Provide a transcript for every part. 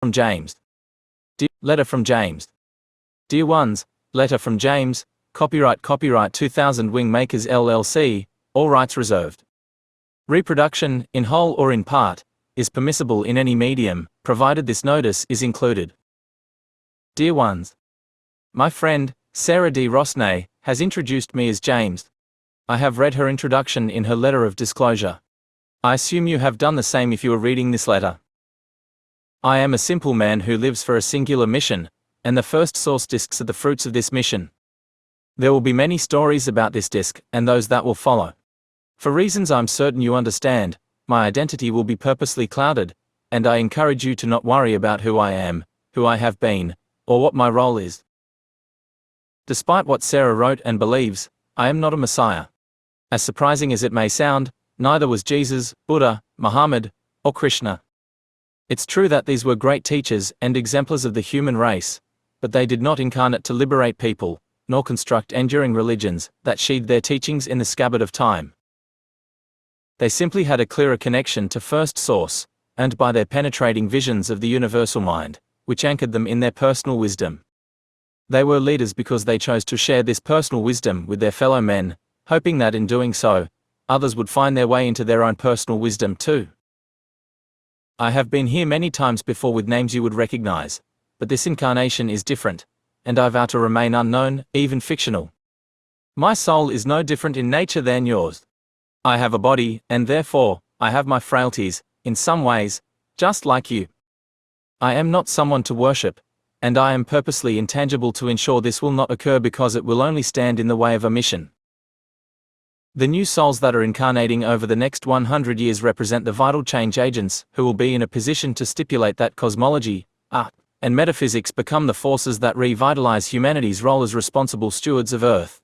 From James. Letter from James. Dear ones, letter from James, copyright 2000 Wing Makers LLC, all rights reserved. Reproduction, in whole or in part, is permissible in any medium, provided this notice is included. Dear ones, my friend, Sarah D. Rosnay, has introduced me as James. I have read her introduction in her letter of disclosure. I assume you have done the same if you are reading this letter. I am a simple man who lives for a singular mission, and the first source discs are the fruits of this mission. There will be many stories about this disc, and those that will follow. For reasons I'm certain you understand, my identity will be purposely clouded, and I encourage you to not worry about who I am, who I have been, or what my role is. Despite what Sarah wrote and believes, I am not a Messiah. As surprising as it may sound, neither was Jesus, Buddha, Mohammed, or Krishna. It's true that these were great teachers and exemplars of the human race, but they did not incarnate to liberate people, nor construct enduring religions that sheathed their teachings in the scabbard of time. They simply had a clearer connection to First Source, and by their penetrating visions of the universal mind, which anchored them in their personal wisdom. They were leaders because they chose to share this personal wisdom with their fellow men, hoping that in doing so, others would find their way into their own personal wisdom too. I have been here many times before with names you would recognize, but this incarnation is different, and I vow to remain unknown, even fictional. My soul is no different in nature than yours. I have a body, and therefore, I have my frailties, in some ways, just like you. I am not someone to worship, and I am purposely intangible to ensure this will not occur because it will only stand in the way of a mission. The new souls that are incarnating over the next 100 years represent the vital change agents who will be in a position to stipulate that cosmology, art, and metaphysics become the forces that revitalize humanity's role as responsible stewards of Earth.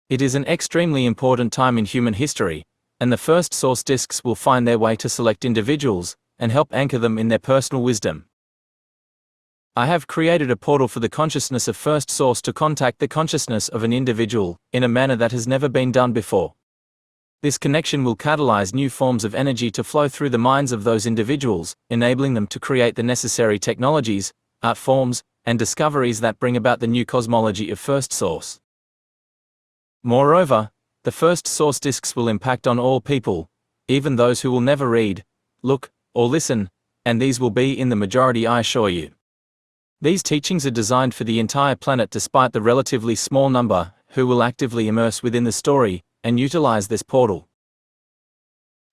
It is an extremely important time in human history, and the first source discs will find their way to select individuals and help anchor them in their personal wisdom. I have created a portal for the consciousness of First Source to contact the consciousness of an individual in a manner that has never been done before. This connection will catalyze new forms of energy to flow through the minds of those individuals, enabling them to create the necessary technologies, art forms, and discoveries that bring about the new cosmology of First Source. Moreover, the First Source discs will impact on all people, even those who will never read, look, or listen, and these will be in the majority, I assure you. These teachings are designed for the entire planet despite the relatively small number who will actively immerse within the story and utilize this portal.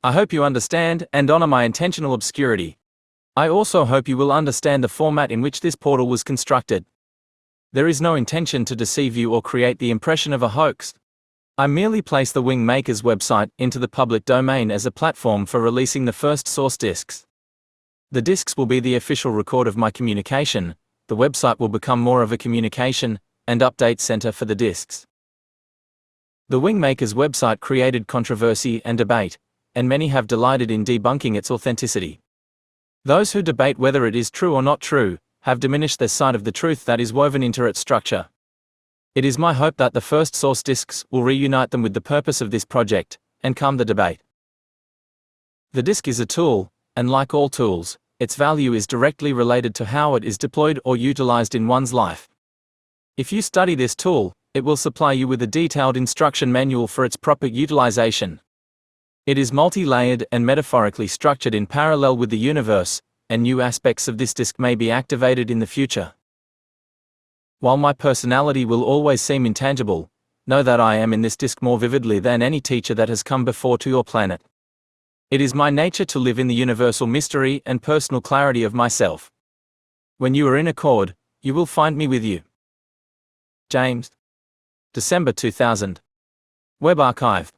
I hope you understand and honor my intentional obscurity. I also hope you will understand the format in which this portal was constructed. There is no intention to deceive you or create the impression of a hoax. I merely place the Wing Makers website into the public domain as a platform for releasing the First Source discs. The discs will be the official record of my communication. The website will become more of a communication and update center for the discs. The Wing Makers website created controversy and debate, and many have delighted in debunking its authenticity. Those who debate whether it is true or not true have diminished their sight of the truth that is woven into its structure. It is my hope that the First Source discs will reunite them with the purpose of this project and calm the debate. The disc is a tool, and like all tools, its value is directly related to how it is deployed or utilized in one's life. If you study this tool, it will supply you with a detailed instruction manual for its proper utilization. It is multi-layered and metaphorically structured in parallel with the universe, and new aspects of this disc may be activated in the future. While my personality will always seem intangible, know that I am in this disc more vividly than any teacher that has come before to your planet. It is my nature to live in the universal mystery and personal clarity of myself. When you are in accord, you will find me with you. James. December 2000. Web archive.